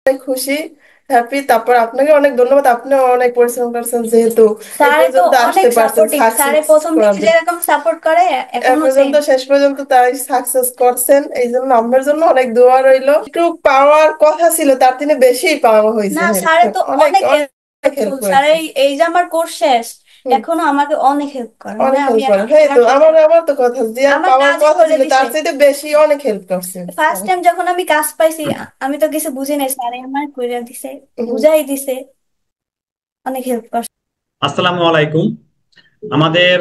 অনেক খুশি, হ্যাপি। তারপর আপনাকে অনেক ধন্যবাদ, আপনিও অনেক পরিশ্রম করছেন যেহেতু এই স্যারে তো পর্যন্ত আসতে অনেক পারছেন সাপোর্টিভ, স্যারে সাকসেস প্রথম করার থেকে জন্য। যেরকম সাপোর্ট করে এ এখনো পর্যন্ত সেম। শেষ পর্যন্ত তাই সাকসেস করছেন, এই জন্য আমার জন্য অনেক দোয়া রইলো। একটু পাওয়ার কথা ছিল, তার থেকে বেশি পাওয়া হয়েছে না, হেল্প, স্যারে তো অনেক অনেক অনেক হেল্প হেল্পফুল। স্যার করেছে। এই যে আমার কোর্স শেষ, হুম। এখনো আমাকে অনেক হেল্প করে, মানে অনেক আমি হেল্প করে, হ্যাঁ তো হাঁটতে আমার পারি। আমার তো কথা যে আর আমার পাওয়ার কাজও কথা করে ছিল দিছে। তার চাইতে বেশি অনেক হেল্প করছে ফার্স্ট স্যার। টাইম যখন আমি কাজ পাইছি, আমি তো কিছু বুঝি নাই, স্যারে আমার করে দিছে, হুম। বুঝাই দিছে, অনেক হেল্প করছে। আসসালামু আলাইকুম। আমাদের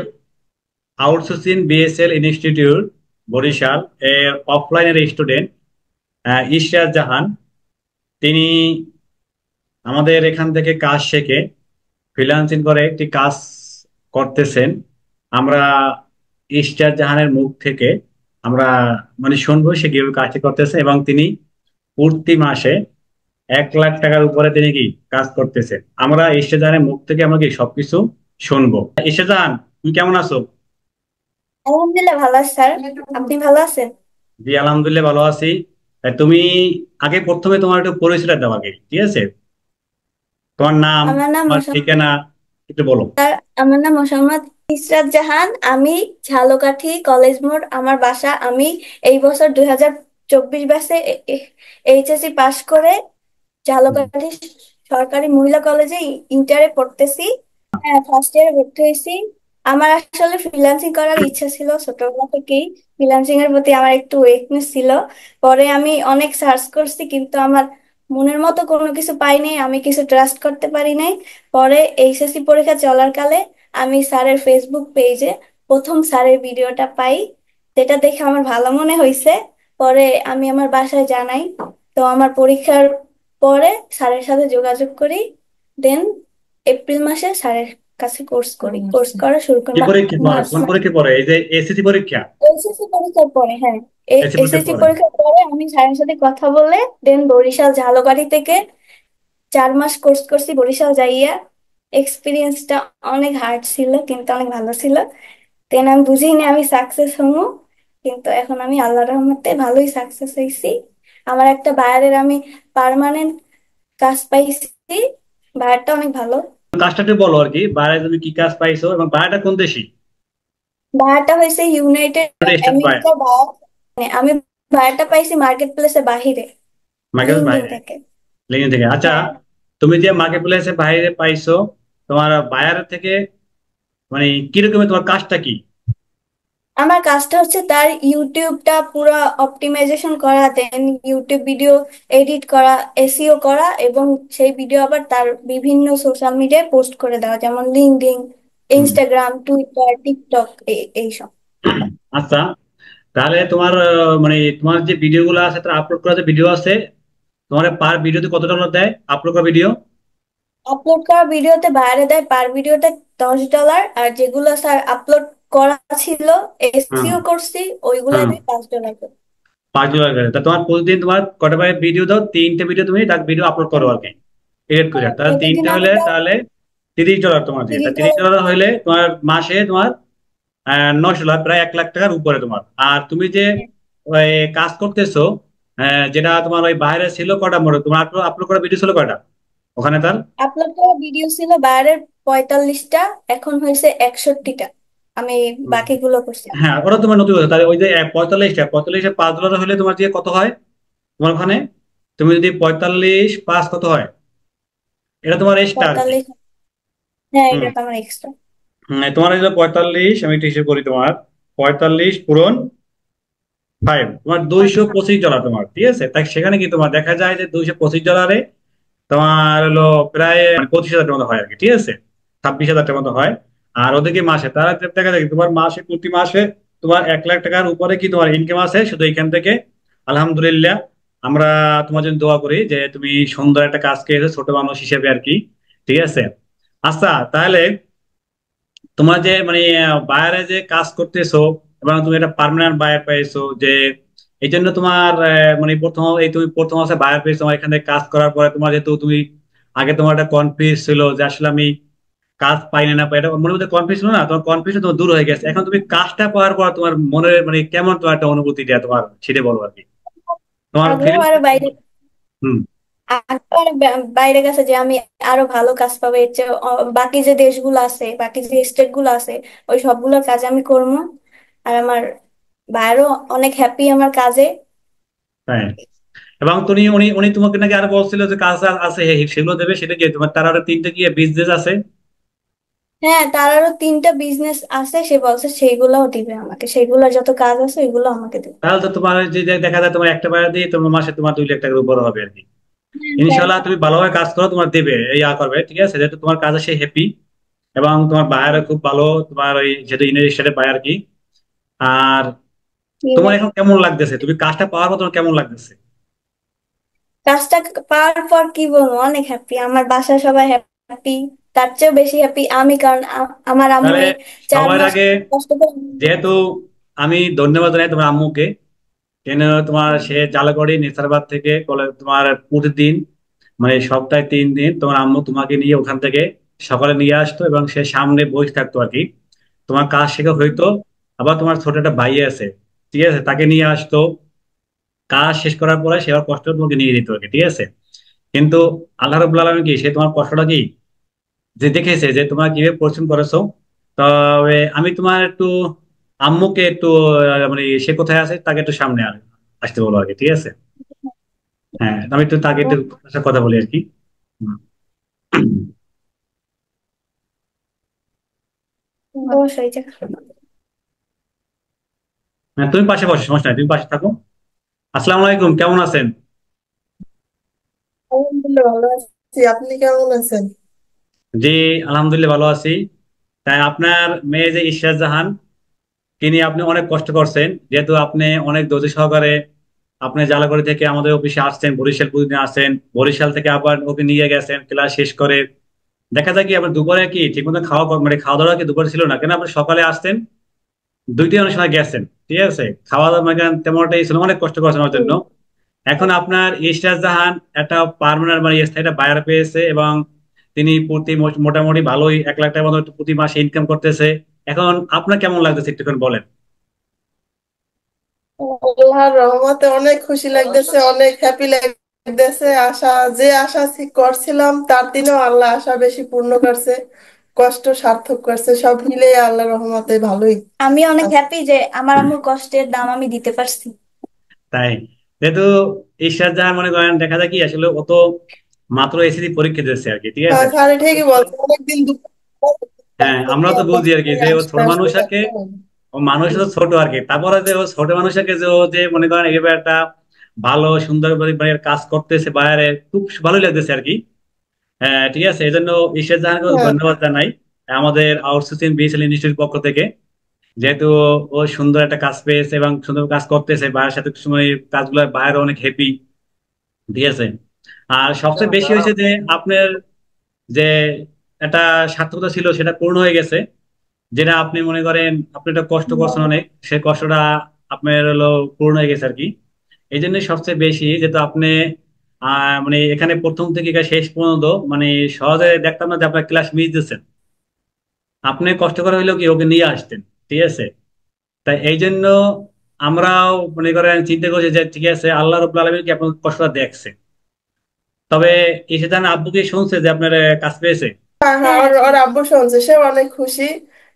আউটসোর্সিং বিএসএল ইনস্টিটিউট বরিশাল এর অফলাইনের স্টুডেন্ট ইশরাত জাহান, তিনি আমাদের এখান থেকে কাজ শিখে ফ্রিল্যান্সিং করে একটি কাজ করতেছেন। আমরা ইশরাত জাহানের মুখ থেকে আমরা মানে শুনবো সে কিভাবে কাজটি করতেছে, এবং তিনি প্রতি মাসে 1 লাখ টাকার উপরে তিনি কি কাজ করতেছে। আমরা ইশরাত জাহানের মুখ থেকে আমরা কি সবকিছু শুনবো। ইশরাত জাহান, তুমি কেমন আছো? আলহামদুলিল্লাহ ভালো আছি স্যার, আপনি ভালো আছেন? জি আলহামদুলিল্লাহ ভালো আছি। তুমি আগে প্রথমে তোমার একটু পরিচয় দাও আগে, ঠিক আছে? তোমার নাম, আমার নাম তোমার ঠিকানা একটু বলো। আমার নাম মোসাম্মদ ইসরাত জাহান। আমি ঝালকাঠি কলেজ মোড় আমার বাসা। আমি এই বছর 2024 ব্যাচে এইচএসসি পাশ করে হুম। ঝালকাঠি সরকারি মহিলা কলেজে ইন্টারে পড়তেছি। হ্যাঁ, ফার্স্ট ইয়ারে ভর্তি হয়েছি। আমার আসলে ফ্রিল্যান্সিং করার ইচ্ছা ছিল ছোটবেলা থেকেই। ফ্রিল্যান্সিং এর প্রতি আমার একটু উইকনেস ছিল। পরে আমি অনেক সার্চ করছি, কিন্তু আমার মনের মতো কোনো কিছু পাই নাই, আমি কিছু ট্রাস্ট করতে পারি নাই। পরে এইচএসসি পরীক্ষা চলার কালে আমি স্যারের ফেসবুক পেজে প্রথম স্যারের ভিডিওটা পাই, যেটা দেখে আমার ভালো মনে হয়েছে। পরে আমি আমার বাসায় জানাই। তো আমার পরীক্ষার পরে স্যারের সাথে যোগাযোগ করি। দেন এপ্রিল মাসে স্যারের কাছে কোর্স করা শুরু করি কি পরীক্ষা, তোমার মার্চ কোন মাসে। পরীক্ষা পড়ে? এই যে এসএসসি পরীক্ষা? এসএসসি পরীক্ষার পরে, হ্যাঁ, এসএসসি পরীক্ষার এসএসসি পরে? পরীক্ষার পরে আমি স্যারের সাথে কথা বলে দেন বরিশাল ঝালকাঠি থেকে 4 মাস কোর্স করছি বরিশাল যাইয়া। এক্সপিরিয়েন্সটা অনেক হার্ড ছিল কিন্তু অনেক ভালো ছিল। দেন আমি বুঝিনি আমি সাকসেস হবো, কিন্তু এখন আমি আল্লাহর রহমতে ভালোই সাকসেস হয়েছি। আমার একটা বায়ারের আমি পার্মানেন্ট কাজ পাইছি। বায়ারটা অনেক ভালো। কাজটা একটু বলো আর কি, বাইরে তুমি কি কাজ পাইছো এবং বাইরেটা কোন দেশি? বায়ারটা হয়েছে ইউনাইটেড স্টেট বাইরে? আমেরিকার বায়ার। মানে আমি বায়ারটা পাইছি মার্কেট প্লেসের বাহিরে, মার্কেট লিঙ্কডইন বাইরে? থেকে। লিঙ্ক থেকে? আচ্ছা, হ্যাঁ, তুমি যে মার্কেট প্লেসে বাইরে পাইছো, তোমার বায়ার থেকে মানে কিরকমের তোমার কাজটা কি? আমার কাজটা হচ্ছে তার ইউটিউবটা পুরো অপটিমাইজেশন করা, দেন ইউটিউব ভিডিও এডিট করা, এসইও করা, এবং সেই ভিডিও আবার তার বিভিন্ন সোশ্যাল মিডিয়ায় পোস্ট করে দেওয়া, যেমন লিঙ্কডইন, হুম। ইনস্টাগ্রাম, টুইটার, টিকটক, এইসব। আচ্ছা, তাহলে তোমার মানে তোমার যে ভিডিও গুলো আছে, তার আপলোড করা যে ভিডিও আছে, তোমার পার ভিডিওতে কত ডলার দেয় আপলোড করা ভিডিও? আপলোড করা ভিডিওতে বাইরে দেয় পার ভিডিওতে $10, আর যেগুলো স্যার আপলোড করা ছিল, হ্যাঁ, এসইও করছি, ওইগুলো হ্যাঁ, দেয় $5 করে। $5 করে। তা তোমার প্রতিদিন তোমার কটা ভাবে ভিডিও দাও? 3টে ভিডিও তুমি ভিডিও আপলোড করো আর কি, এডিট করে। হ্যাঁ, তাহলে প্রতিদিন 3টে আমি হলে তার তাহলে $30 তোমার দিয়ে। তা তিরিশ $30। ডলার হইলে তোমার মাসে তোমার 900 ডলার, প্রায় 1 লাখ টাকার উপরে তোমার। আর তুমি যে ওই কাজ করতেছো, যেটা তোমার ওই বাইরে ছিল, কটা মোড়ে তোমার আপলোড করা ভিডিও ছিল কয়টা ওখানে তার? আপলোড করা ভিডিও ছিল বাইরের 45টা, এখন হয়েছে 61টা। আমি হুম। বাকিগুলো করছি। হ্যাঁ, ওটা তোমার নতুন কথা। তাহলে ওই যে 45টা $5 হলে তোমার দিয়ে কত হয় তোমার ওখানে? তুমি যদি 45 + কত হয়, এটা তোমার এক্সট্রা আর কি। 45, হ্যাঁ, হুম। এটা তো আমার এক্সট্রা। তোমার এই যে 45, আমি একটু হিসেব করি, তোমার 45 × 5 তোমার $225 তোমার, ঠিক আছে? তাই সেখানে কি তোমার দেখা যায় যে $225 তোমার হলো প্রায় 25,000 টাকার মতো হয় আর কি, ঠিক আছে? 26,000 টাকার মতো হয়। আর ওদিকে মাসে তারা দেখা যায় কি তোমার মাসে প্রতি মাসে তোমার 1 লাখ টাকার উপরে কি তোমার ইনকাম আছে শুধু এখান থেকে। আলহামদুলিল্লাহ, আমরা তোমার জন্য দোয়া করি যে তুমি সুন্দর একটা কাজ পেয়েছো ছোট মানুষ হিসেবে আর কি, ঠিক আছে? আচ্ছা, তাহলে তোমার যে মানে বায়ারে যে কাজ করতেছো এবং তুমি একটা পার্মানেন্ট বায়ার পেয়েছো, যে এই জন্য তোমার মানে প্রথম এই তুমি প্রথম আছে বায়ার পেয়েছো তোমার এখানে কাজ করার পরে, তোমার যেহেতু তুমি আগে তোমার একটা কনফিউজ ছিল যে আসলে আমি কাজ পাই না না পাই, এটা মনের মধ্যে কনফিউজ ছিল না, তোমার কনফিউশন তোমার দূর হয়ে গেছে। এখন তুমি কাজটা পাওয়ার পর তোমার মনে মানে কেমন তোমার একটা অনুভূতি দেয় তোমার, সেটা বলো আর কি, তোমার আগ্রহ ফিলিংস। আরো বাইরে, হুম। আর বাইরে গেছে যে আমি আরো ভালো কাজ পাবো, এর চেয়ে বাকি যে দেশগুলো আছে, বাকি যে স্টেট গুলো আছে, ওই সবগুলোর কাজ আমি করবো। আর আমার বাইরেও অনেক হ্যাপি আমার কাজে। হ্যাঁ, এবং তুমি উনি উনি তোমাকে নাকি আরো বলছিল যে কাজ আছে, সেগুলো দেবে, সেটা কি তোমার তার আরো তিনটে কি বিজনেস আছে? হ্যাঁ, তার আরো 3টা বিজনেস আছে, সে বলছে সেইগুলোও দিবে আমাকে, সেইগুলোর যত কাজ আছে ওইগুলো আমাকে দিবে। তাহলে তো তোমার যে যে দেখা যায় তোমার একটা বাইরে দিয়ে তোমার মাসে তোমার 2 লাখ টাকার উপর হবে আর কি। হ্যাঁ, ইনশাল্লাহ তুমি ভালোভাবে কাজ করো, তোমার দেবে, এই করবে, ঠিক আছে, যেহেতু তোমার কাজে সে হ্যাপি, এবং তোমার বায়ারও খুব ভালো, তোমার ওই যেহেতু ইউনাইটেড স্টেটের বায়ার কি। আর তোমার ঠিক। এখন কেমন লাগতেছে, তুমি কাজটা পাওয়ার পর তোমার কেমন লাগতেছে? কাজটা পাওয়ার পর কি বলবো, অনেক হ্যাপি, আমার বাসার সবাই হ্যাপি, তার চেয়েও বেশি হ্যাপি আমি, কারণ আমার আম্মু তাহলে এই চার সবার মাস আগে কষ্ট করে। যেহেতু আমি ধন্যবাদ জানাই তোমার আম্মুকে, কেন তোমার সে জালাগড়ি নেসারবাদ থেকে তোমার প্রতিদিন, মানে সপ্তাহে 3 দিন তোমার আম্মু তোমাকে নিয়ে ওখান থেকে সকালে নিয়ে আসতো, এবং সে সামনে বসে থাকতো আর কি, তোমার কাজ শেখা হইতো। আবার তোমার ছোট একটা ভাই আছে, ঠিক আছে, তাকে নিয়ে আসতো, কাজ শেষ করার পরে সে আবার কষ্ট তোমাকে নিয়ে দিত আর কি, ঠিক আছে। কিন্তু আল্লাহ রাব্বুল আলামিন কি সে তোমার কষ্টটা কি যে দেখেছে যে তোমরা কিভাবে পরিশ্রম করেছো। তবে আমি তোমার একটু আম্মুকে একটু মানে সে কোথায় আছে তাকে একটু সামনে আসতে বলো আর কি, ঠিক আছে। হ্যাঁ, আমি একটু তাকে একটু তার সাথে কথা বলি আর কি। হুম। অবশ্যই যে। হ্যাঁ, তুমি পাশে বসো, সমস্যা নাই, তুমি পাশে থাকো। আসসালামু আলাইকুম, কেমন আছেন? আলহামদুলিল্লাহ ভালো আছি, আপনি কেমন আছেন? জি, আলহামদুলিল্লাহ ভালো আছি। তাই আপনার মেয়ে যে ইশরাত জাহান, তিনি আপনি অনেক কষ্ট করছেন, যেহেতু আপনি অনেক ধৈর্য সহকারে আপনি জালাগড়ি থেকে আমাদের অফিসে আসছেন, বরিশাল প্রতিদিন আসছেন, বরিশাল থেকে আবার ওকে নিয়ে গেছেন ক্লাস শেষ করে। দেখা যায় কি আপনার দুপুরে কি ঠিকমতো মানে খাওয়া দাওয়া কি দুপুরে ছিল না, কেন আপনি সকালে আসতেন, 2টা সময় গেছেন, ঠিক আছে, খাওয়া দাওয়া মানে তেমন একটা ছিল, অনেক কষ্ট করছেন আমার জন্য। হুম। এখন আপনার ইশরাত জাহান একটা পার্মানেন্ট মানে স্থায়ী একটা বায়ার পেয়েছে, এবং তিনি প্রতি মোটামুটি ভালোই 1 লাখ টাকার মতো প্রতি মাসে ইনকাম করতেছে। এখন আপনার কেমন লাগতেছে একটুখানি বলেন। আল্লাহর রহমতে অনেক খুশি লাগতেছে, অনেক হ্যাপি লাগতেছে। করছিলাম তার দিনেও আল্লাহ আশা বেশি পূর্ণ করছে, কষ্ট সার্থক করছে, সব মিলে আল্লাহর রহমতে ভালোই আমি অনেক আছে। হ্যাপি যে আমার আম্মুর কষ্টের দাম আমি দিতে পারছি। তাই, যেহেতু ঈশ্বর যার মনে করেন দেখা যায় কি আসলে ও তো মাত্র এসএসসি পরীক্ষা দিয়েছে আর কি, ঠিক আছে। হ্যাঁ, স্যার ঠিকই বলছে, অনেকদিন হ্যাঁ, আমরা তো বুঝি আর কি যে ও আসতে ছোট আসতে মানুষ আর কি, ও মানুষ তো ছোট আর কি, তারপরে যে ও ছোট মানুষকে যে ও যে মনে করেন এইভাবে একটা ভালো সুন্দর করে বাড়ির কাজ করতেছে বাইরে, খুব ভালোই লাগতেছে আর কি। হ্যাঁ, ঠিক আছে, এই জন্য ঈশ্বর জাহানকে হ্যাঁ। ধন্যবাদ জানাই আমাদের আউটসোর্সিং বিএসএল ইনস্টিটিউট পক্ষ থেকে, যেহেতু ও সুন্দর একটা কাজ পেয়েছে এবং সুন্দর কাজ করতেছে বাইরের সাথে সময়, কাজগুলো বাইরে অনেক হ্যাপি, ঠিক আছে। আর সবচেয়ে বেশি হয়েছে যে আপনার যে একটা সার্থকতা ছিল সেটা পূর্ণ হয়ে গেছে, যেটা আপনি মনে করেন আপনি একটা কষ্ট করছেন অনেক, সেই কষ্টটা আপনার হলো পূর্ণ হয়ে গেছে আর কি। এই জন্য সবচেয়ে বেশি যেহেতু আপনি মানে এখানে প্রথম থেকে শেষ পর্যন্ত মানে সহজে দেখতাম না যে আপনার ক্লাস মিস দিচ্ছেন, আপনি কষ্ট করে হইলেও কি ওকে নিয়ে আসতেন, ঠিক আছে। তাই এই জন্য আমরাও মনে করেন চিন্তা করছি যে ঠিক আছে আল্লাহ রাব্বুল আলামিন কি আপনার কষ্টটা দেখছে। তবে ঈশিতান আব্বু কি শুনছে যে আপনার কাজ পেয়েছে? হ্যাঁ, হ্যাঁ, হ্যাঁ, ওর ওর আব্বু শুনছে, সে অনেক খুশি,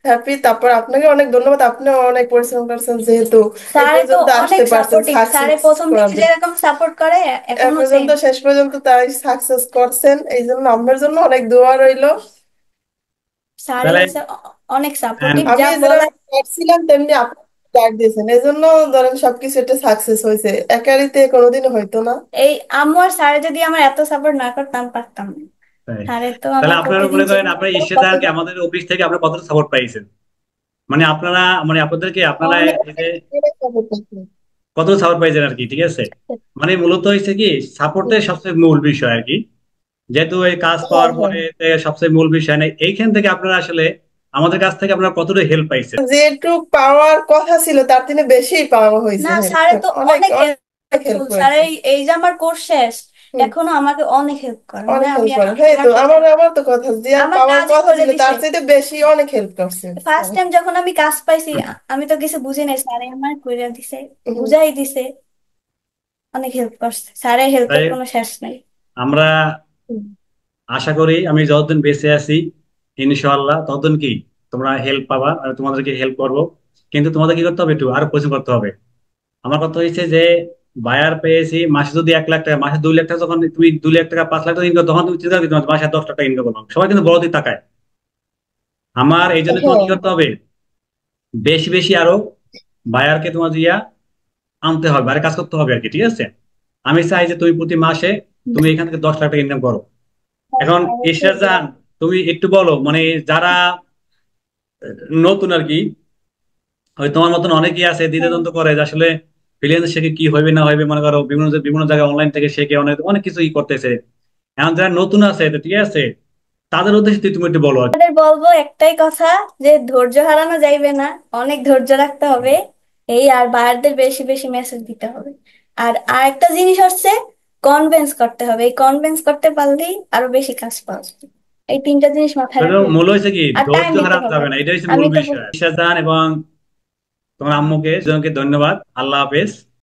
হ্যাপি। তারপর আপনাকে অনেক ধন্যবাদ, আপনিও অনেক পরিশ্রম করছেন যেহেতু এই স্যারে তো পর্যন্ত অনেক আসতে পারছেন সাপোর্টিভ, স্যারে সাকসেস প্রথম করার থেকে জন্য। যেরকম সাপোর্ট করে এ এখনো সেম। পর্যন্ত শেষ পর্যন্ত তাই সাকসেস করছেন, এই জন্য আমার জন্য অনেক দোয়া রইলো। স্যারে তাহলে হচ্ছে অনেক সাপোর্টিভ, আমি যা যেরকম বলার। করছিলাম তেমনি আপনি ডাক দিয়েছেন, এই জন্য ধরেন সবকিছু একটা সাকসেস হয়েছে, একারিতে কোনোদিনও হয়তো না। এই আম্মু আর স্যারে যদি আমার এত সাপোর্ট না করতাম, পারতাম না। তাই, স্যারে তো তাহলে আমার আপনারা প্রতিদিন মনে করেন আপনার চেক ইশতেহারকে আমাদের অফিস থেকে আপনারা কতটা সাপোর্ট পাইছেন, মানে আপনারা মানে আপনাদেরকে আপনারা অনেক। এই যে কত সাপোর্ট পাইছেন আর কি, ঠিক আছে। মানে মূলত হয়েছে কি সাপোর্টের সবচেয়ে মূল বিষয় আর কি, যেহেতু এই কাজ হ্যাঁ, পাওয়ার হ্যাঁ। পরে সবচেয়ে মূল বিষয় নেই, এইখান থেকে আপনারা আসলে আমাদের কাছ থেকে আপনারা কতটা হেল্প পাইছেন। যেটুক পাওয়ার কথা ছিল তার থেকে বেশি পাওয়া না, হয়েছে, হেল্প স্যারে তো অনেক অনেক অনেক হেল্প হেল্পফুল, স্যার করেছে। এই যে আমার কোর্স শেষ, হুম। এখনো আমাকে অনেক হেল্প করে, মানে অনেক আমি হেল্প করে, হ্যাঁ, আমার তো কথা, আমার আমার তো কথা যে আর আমার পাওয়ার কাজই কথা করে ছিল দিছে। তার চাইতে বেশি অনেক হেল্প করছে। ফার্স্ট টাইম যখন আমি কাজ পাইছি, আমি তো কিছু বুঝি নাই, স্যারে আমার কইরা দিছে, হুম। বুঝাই দিছে, অনেক হেল্প করছে, স্যারের তাই হেল্পের কোনো শেষ নাই। আমরা হুম। আশা করি আমি যতদিন বেঁচে আছি ইনশাআল্লাহ ততদিন কি তোমরা হেল্প পাবা, আর তোমাদেরকে হেল্প করব। কিন্তু তোমাদের কি করতে হবে, একটু আরো পরিশ্রম করতে হবে। আমার কথা হয়েছে যে বায়ার পেয়েছি মাসে যদি 1 লাখ টাকা, মাসে 2 লাখ টাকা, যখন তুমি 2 লাখ টাকা 5 লাখ টাকা ইনকাম, তখন তুমি চিন্তা করবে তোমার মাসে 10 লাখ টাকা ইনকাম করবো। সবাই কিন্তু বড় দিক তাকায়। আমার এই জন্য তোমার কি হ্যাঁ। করতে হবে, বেশি বেশি আরো বায়ারকে তোমার দিয়া আনতে হবে, আর কাজ করতে হবে আর কি, ঠিক আছে? আমি চাই যে তুমি প্রতি মাসে তুমি এখান থেকে 10 লাখ টাকা ইনকাম করো। হ্যাঁ, এখন অবশ্যই ইশরাত করব। জাহান, তুমি একটু বলো, মানে যারা নতুন আর কি, ওই তোমার মতন অনেকেই আছে হ্যাঁ। দ্বিধাদ্বন্দ্ব করে যে আসলে ফ্রিল্যান্স শিখে কি হইবে না হইবে, মনে করো বিভিন্ন বিভিন্ন জায়গায় অনলাইন থেকে শিখে অনেক অনেক কিছু করতেছে। এখন যারা নতুন আছে তো ঠিক আছে, তাদের উদ্দেশ্যে তুমি একটু বলো আর কি। তাদের বলবো একটাই কথা, যে ধৈর্য হারানো যাইবে না, অনেক ধৈর্য রাখতে হবে। এই আর বায়ারদের বেশি বেশি মেসেজ দিতে হবে। আর আরেকটা জিনিস হচ্ছে, কনভিন্স করতে হবে। এই কনভিন্স করতে পারলেই আরো বেশি কাজ পাওয়া যাবে। এই তিনটা জিনিস মাথায় তাহলে রাখলে মূল হয়েছে কি, আর টাইম ধৈর্য দিতে হারানো হবে। যাবে না, এটাই হচ্ছে আমি মূল তো বিষয়। ইশরাত জাহান এবং তোমার আম্মুকে দুজনকে ধন্যবাদ। আল্লাহ হাফেজ।